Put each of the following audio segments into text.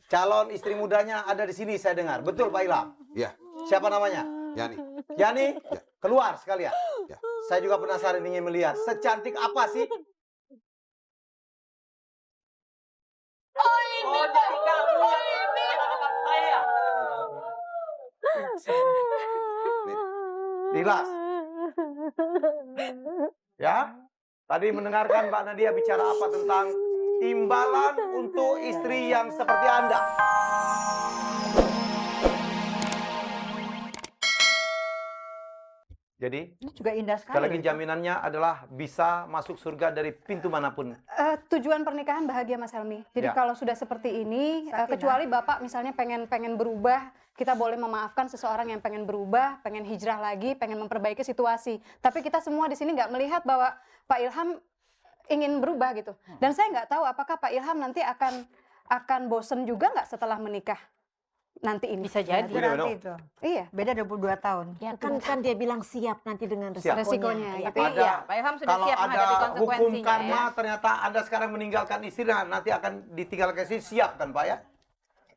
calon istri mudanya ada di sini saya dengar. Betul Pak Ilham? Ya. Siapa namanya? Yani. Yani? Ya. Keluar sekalian. Ya. Saya juga penasaran ingin melihat secantik apa sih? Oh ini dari kamu saya. Dilas. Ya. Tadi mendengarkan Mbak Nadia bicara apa tentang imbalan untuk istri yang seperti Anda. Jadi, Ini juga indah sekali. sekali lagi loh itu. jaminannya adalah bisa masuk surga dari pintu manapun. Tujuan pernikahan bahagia Mas Helmi. Jadi Ya. kalau sudah seperti ini, Sakinah. kecuali Bapak misalnya pengen berubah, kita boleh memaafkan seseorang yang pengen berubah, pengen hijrah lagi, pengen memperbaiki situasi. Tapi kita semua di sini nggak melihat bahwa Pak Ilham ingin berubah gitu. Dan saya nggak tahu apakah Pak Ilham nanti akan bosen juga nggak setelah menikah nanti ini. Bisa jadi. Itu We don't nanti know. itu. Iya. Beda 22 tahun. Ya kan dia bilang siap nanti dengan Siap. Resikonya, Ya. gitu. Ada, Iya, Pak Ilham sudah kalau siap menghadapi ada hukum konsekuensinya karma, ya. ternyata Anda sekarang meninggalkan istri, nah, nanti akan ditinggalkan istri, siap kan Pak ya?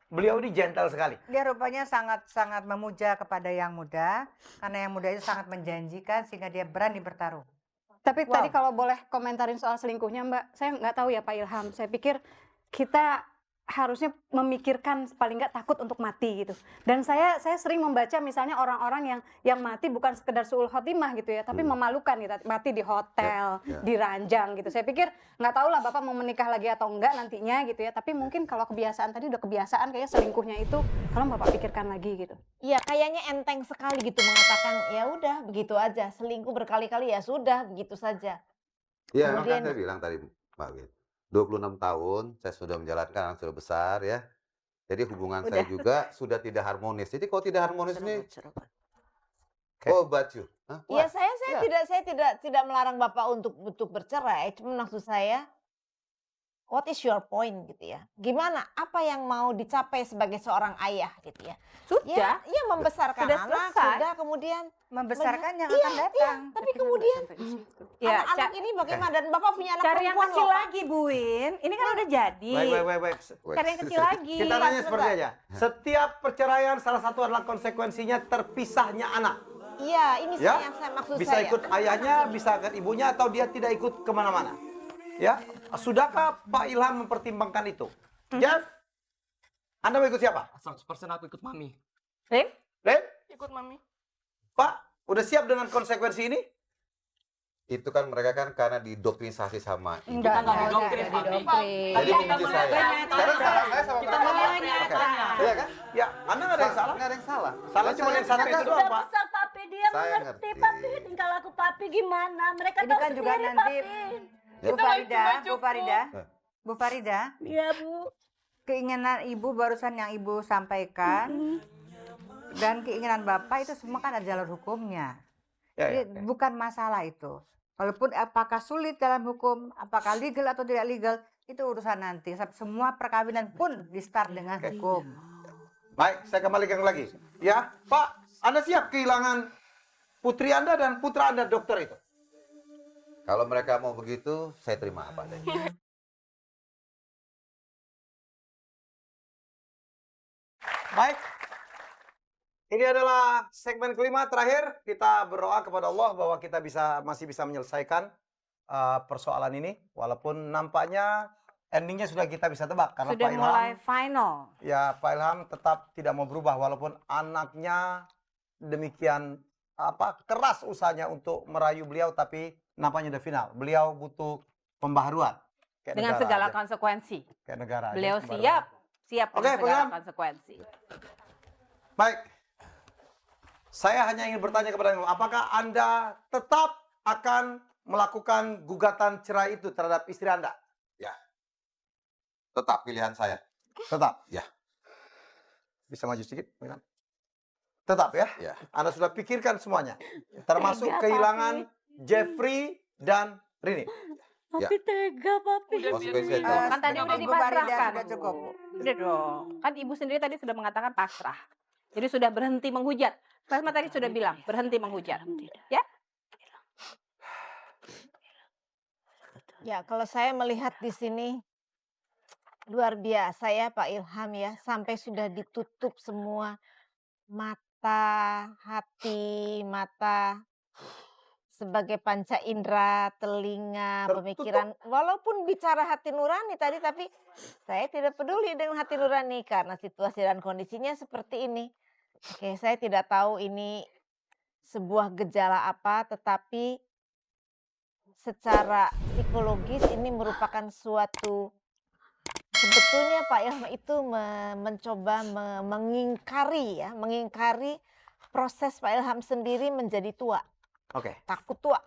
Beliau ini gentle sekali. Dia rupanya sangat memuja kepada yang muda, karena yang muda itu sangat menjanjikan sehingga dia berani bertaruh. Tapi Wow. tadi kalau boleh komentarin soal selingkuhnya Mbak, saya nggak tahu ya Pak Ilham. Saya pikir kita harusnya memikirkan paling nggak takut untuk mati gitu. Dan saya sering membaca misalnya orang-orang yang mati bukan sekedar suul khotimah gitu ya, tapi memalukan gitu, mati di hotel, Ya. di ranjang gitu. Saya pikir nggak tahu lah Bapak mau menikah lagi atau enggak nantinya gitu ya, tapi mungkin kalau kebiasaan tadi udah kebiasaan kayaknya selingkuhnya itu kalau Bapak pikirkan lagi gitu. Iya, kayaknya enteng sekali gitu mengatakan ya udah begitu aja, selingkuh berkali-kali ya sudah begitu saja. Ya, Kemudian- makanya saya bilang tadi, Mbak Wit, 26 tahun saya sudah menjalankan, anak sudah besar ya. Jadi hubungan saya juga sudah tidak harmonis. Jadi kalau tidak harmonis ini, oh baju. Hah? Iya, Wah, saya tidak melarang Bapak untuk bercerai, cuma maksud saya what is your point gitu ya. Gimana apa yang mau dicapai sebagai seorang ayah gitu ya. Sudah. Ya membesarkan Sudah anak, selesai. sudah kemudian Membesarkan yang Iya, akan datang. tapi kemudian Ya, anak-anak ini bagaimana dan Bapak punya anak cari yang perempuan kecil loh. lagi Bu Win. Ini kan udah jadi. Baik. Cari yang kecil lagi. Kita nanya seperti aja. Setiap perceraian salah satu adalah konsekuensinya terpisahnya anak. Iya, ini Ya, yang saya maksud bisa saya. ikut ayahnya, bisa ikut ibunya, atau dia tidak ikut kemana-mana. Ya, sudahkah Pak Ilham mempertimbangkan itu? Jeff, Anda mau ikut siapa? 100% aku ikut mami. Rim? Len? Ikut mami. Pak, udah siap dengan konsekuensi ini? itu kan mereka kan karena didoktrinisasi sama ibu. Kita nggak mau Didoktrin, Pak. didoktrin. Jadi benci saya. Sekarang salah saya sama Kita mereka. menanya. Iya kan? Ya, Anda nggak ada yang salah. Nggak ada yang salah. Salah cuma yang satu itu doang, Pak. besar papi dia Saya mengerti ngerti. papi tinggal laku papi gimana mereka Ini tahu kan juga sendiri nanti papi. Bu Farida, Bu Farida, Bu Farida, Iya Bu. keinginan Ibu barusan yang Ibu sampaikan dan keinginan Bapak itu semua kan ada jalur hukumnya. Ya. Jadi bukan masalah itu. Walaupun apakah sulit dalam hukum, apakah legal atau tidak legal, itu urusan nanti. Semua perkawinan pun di start dengan hukum. Baik, saya kembalikan lagi. Ya, Pak, Anda siap kehilangan putri Anda dan putra Anda dokter itu? Kalau mereka mau begitu, saya terima apa adanya. Baik. Ini adalah segmen kelima terakhir. Kita berdoa kepada Allah bahwa kita masih bisa menyelesaikan persoalan ini. Walaupun nampaknya endingnya sudah kita bisa tebak. Karena Sudah Pak Ilham, mulai final. ya Pak Ilham tetap tidak mau berubah. Walaupun anaknya demikian keras usahanya untuk merayu beliau. Tapi nampaknya udah final. Beliau butuh pembaharuan. Kayak Dengan negara segala aja. konsekuensi. Kayak negara aja, Beliau pembaharuan. siap Oke, dengan segala Pak Ilham. konsekuensi. Baik. Saya hanya ingin bertanya kepada Anda, apakah Anda tetap akan melakukan gugatan cerai itu terhadap istri Anda? Tetap pilihan saya. Tetap? Ya. Bisa maju sedikit? Tetap ya? Ya. Anda sudah pikirkan semuanya? Termasuk Tega, kehilangan Jeffrey dan Rini? Papi tega papi. Konsekuensinya itu. Kan tadi udah Bu Farida dipasrahkan. sudah cukup. Udah dong. Kan ibu sendiri tadi sudah mengatakan pasrah. Jadi sudah berhenti menghujat. Rasma tadi sudah bilang berhenti menghujat. Ya? Ya, kalau saya melihat di sini Luar biasa ya Pak Ilham ya, sampai sudah ditutup semua mata, hati, sebagai panca indera, telinga, Tertutup. pemikiran. Walaupun bicara hati nurani tadi, tapi saya tidak peduli dengan hati nurani karena situasi dan kondisinya seperti ini. Oke, saya tidak tahu ini sebuah gejala apa, tetapi secara psikologis ini merupakan suatu, sebetulnya Pak Ilham itu mencoba mengingkari proses Pak Ilham sendiri menjadi tua. Oke, Takut tua.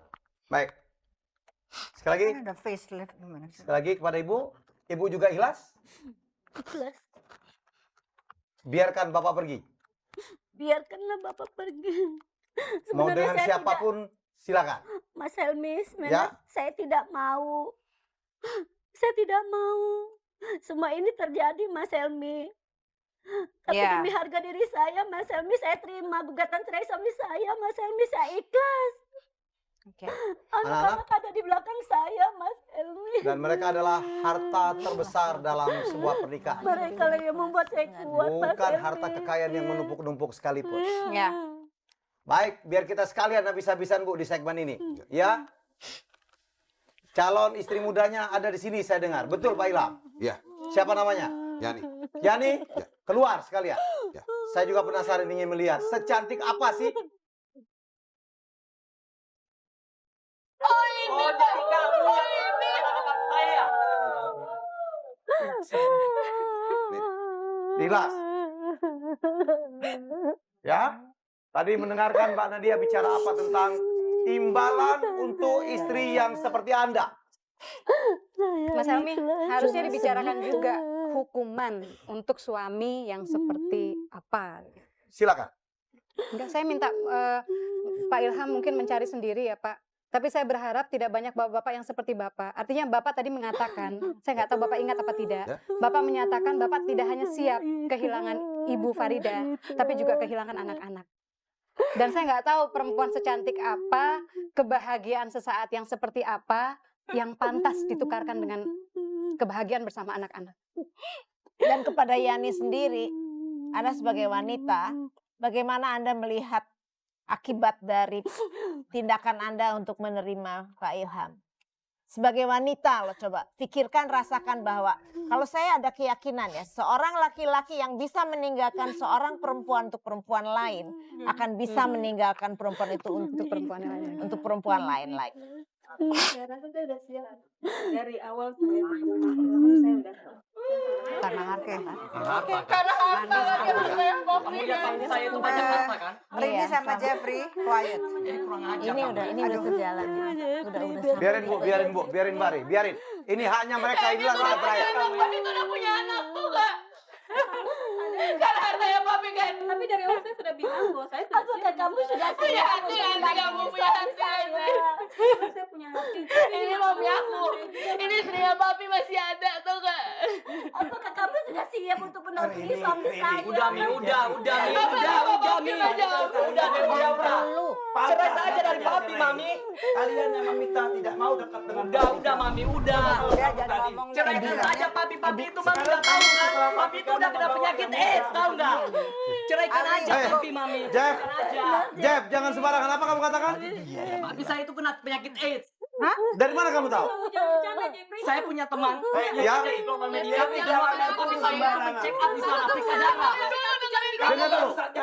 baik. Sekali lagi, Kan ada facelift gimana sih? sekali lagi kepada Ibu. Ibu juga ikhlas. Ikhlas. Biarkan Bapak pergi. Biarkanlah Bapak pergi. Mau Sebenarnya dengan saya siapapun, silakan. Mas Helmi, Ya. sebenarnya saya tidak mau. Saya tidak mau. Semua ini terjadi, Mas Helmi. Tapi Ya. demi harga diri saya, Mas Helmi, saya terima gugatan cerai suami saya. Mas Helmi, saya ikhlas. Oke. Anak-anak ada di belakang saya, Mas Helmi. Dan mereka adalah harta terbesar dalam sebuah pernikahan. Mereka lah yang membuat saya kuat, Mas Bukan Helmi. harta kekayaan yang menumpuk-numpuk sekalipun. Ya. Baik, biar kita sekalian habis-habisan Bu di segmen ini. Ya. Calon istri mudanya ada di sini saya dengar. Betul Pak Ilham? Ya, Siapa namanya? Yani. Yani? Ya. Keluar sekalian. Ya. Saya juga penasaran ingin melihat. Secantik apa sih? Oh, jadi kamu yang anak saya. Dilas. Ya. Tadi mendengarkan Mbak Nadia bicara apa tentang imbalan untuk istri yang seperti Anda. Mas Helmi, harusnya dibicarakan juga hukuman untuk suami yang seperti apa. Silakan. Enggak, saya minta Pak Ilham mungkin mencari sendiri ya Pak. Tapi saya berharap tidak banyak bapak-bapak yang seperti Bapak. Artinya Bapak tadi mengatakan, saya nggak tahu Bapak ingat apa tidak. Ya. Bapak menyatakan Bapak tidak hanya siap kehilangan Ibu Farida, tapi juga kehilangan anak-anak. Dan saya nggak tahu perempuan secantik apa, kebahagiaan sesaat yang seperti apa, yang pantas ditukarkan dengan kebahagiaan bersama anak-anak. Dan kepada Yani sendiri, Anda sebagai wanita, bagaimana Anda melihat akibat dari tindakan Anda untuk menerima Pak Ilham? Sebagai wanita loh, coba pikirkan, rasakan bahwa kalau saya ada keyakinan ya, seorang laki-laki yang bisa meninggalkan seorang perempuan untuk perempuan lain akan bisa meninggalkan perempuan itu untuk perempuan lain lagi. Saya rasa saya udah siap. Dari awal saya udah Karena harga. Karena harta lagi kamu lihat suami saya itu banyak harta kan? Rini Iya, sama Jeffrey, quiet. Jadi kurang ajar. Ini udah sejalan. Udah sampai. Biarin Bu, biarin Bari, biarin. Ini hanya mereka inilah saat terakhir. Papi itu udah punya anak tuh kak. Karena hartanya papi kan. Tapi dari awal saya sudah bilang bahwa saya sudah Apakah kamu sudah Punya siap hati untuk kan, kembali kamu punya suami hati saya? kan. saya punya hati. Ini papi aku. Ini istrinya papi masih ada tuh kak. Apakah kamu sudah siap untuk menampingi Rini, suami Rini. saya? Udah Mi, udah Mi, udah Mi. Udah Mi, udah. Cerai saja dari papi Mami. Kalian yang meminta tidak mau dekat dengan Udah Mami, udah. Udah, jangan ngomong Ceraikan saja papi itu Mami udah tahu kan. Papi itu udah kena penyakit AIDS, tahu nggak? Ceraikan aja papi Mami. Jeff, Ceraikan aja. Jeff, jangan sembarangan. Apa kamu katakan? Papi saya itu kena penyakit AIDS. Dari mana kamu tahu? Saya punya teman. Ya. Dia bilang papi saya check up di sana periksa darah.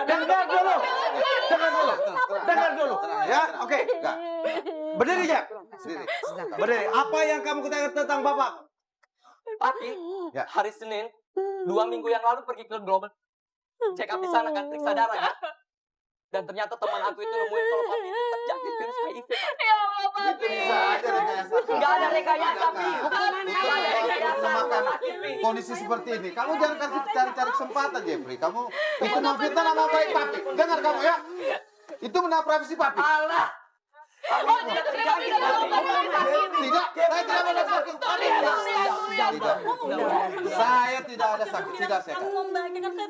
Dengar dulu. Dengar dulu. Ya, oke. Berdiri, Jeff. Sini. Berdiri. Apa yang kamu ketahui tentang Bapak? Papi Ya. hari Senin 2 minggu yang lalu pergi ke Global check up di sana kan periksa darah ya. Dan ternyata teman aku itu nemuin kalau papi itu terjangkit virus HIV. Ya Allah papi. Bisa aja rekayasa. Enggak ada rekayasa pi. Enggak ada rekayasa. Memakan Sakit pi. kondisi seperti ini. Kamu jangan kasih cari-cari kesempatan, Jeffrey. Kamu itu memfitnah nama baik papi. Dengar kamu ya. Itu menaprivasi papi. Allah. Oh, tidak terjangkit papi. Tidak, saya tidak ada sakit. Tidak. Saya tidak ada sakit. Tidak saya.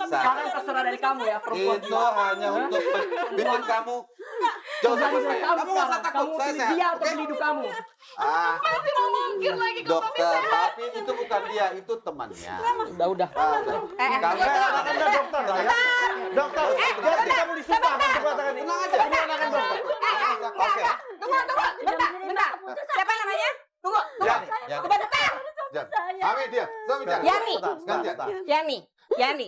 Sekarang terserah dari kamu ya perempuan. Itu hanya untuk bikin kamu jauh dari saya. Kamu nggak usah takut. Kamu Saya pilih sehat. dia atau Oke? pilih hidup kamu. Ah, mikir lagi kalau mami Dokter, sehat. tapi itu bukan dia, itu temannya. Udah. Kamu Anda dokter lah ya. Dokter, jadi kamu disumpah mengatakan ini. tenang aja. Ini anak dokter. Oke. Tunggu, bentar. Siapa namanya? Tunggu. Yani. Ami dia. Yani. Gantian. Yani,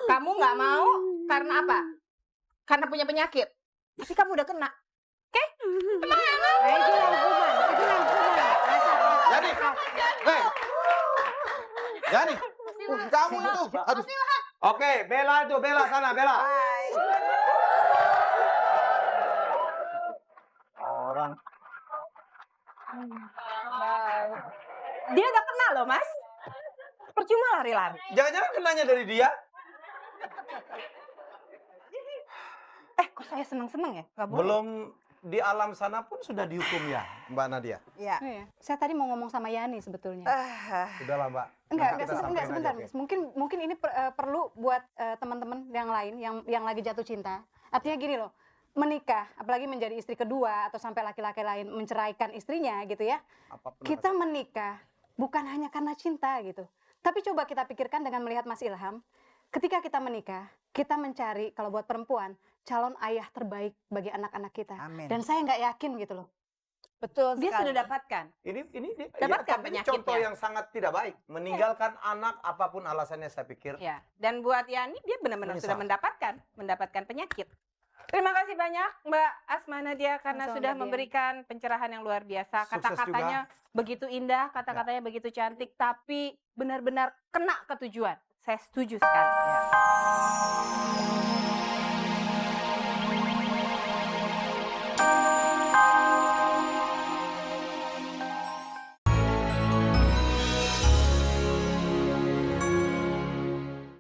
kamu nggak mau karena apa? Karena punya penyakit. Tapi kamu udah kena. Oke? Nah, itu rangkuman. Yani. Hei. Yani. Kamu itu. Aduh. Oke, Bella itu, Bella sana, Bella. Orang. Dia udah kena loh, Mas. Percuma lari-lari. Jangan-jangan kenanya dari dia? Kok saya seneng-seneng ya? Nggak boleh. Belum di alam sana pun sudah dihukum ya, Mbak Nadia. Ya. Oh, iya. Saya tadi mau ngomong sama Yani sebetulnya. Udahlah, Mbak. Enggak, Nanti kita sampein sebentar, aja, Mas. Mungkin ini perlu buat teman-teman yang lain yang lagi jatuh cinta. Artinya gini loh, menikah, apalagi menjadi istri kedua atau sampai laki-laki lain menceraikan istrinya gitu ya. Apapun Kita menikah bukan hanya karena cinta gitu. Tapi coba kita pikirkan dengan melihat Mas Ilham, ketika kita menikah, kita mencari kalau buat perempuan calon ayah terbaik bagi anak-anak kita. Amin. Dan saya nggak yakin gitu loh. Betul dia sudah dapatkan. Ini Dapatkan tapi ini contoh penyakitnya. yang sangat tidak baik. Meninggalkan anak apapun alasannya saya pikir. Ya, dan buat Yani dia benar-benar Menyesal. sudah mendapatkan penyakit. Terima kasih banyak Mbak Asma Nadia karena Sama-sama, sudah Mbak Dian. memberikan pencerahan yang luar biasa. Sukses Kata-katanya begitu indah, kata-katanya begitu cantik, tapi benar-benar kena ke tujuan. Saya setuju sekali.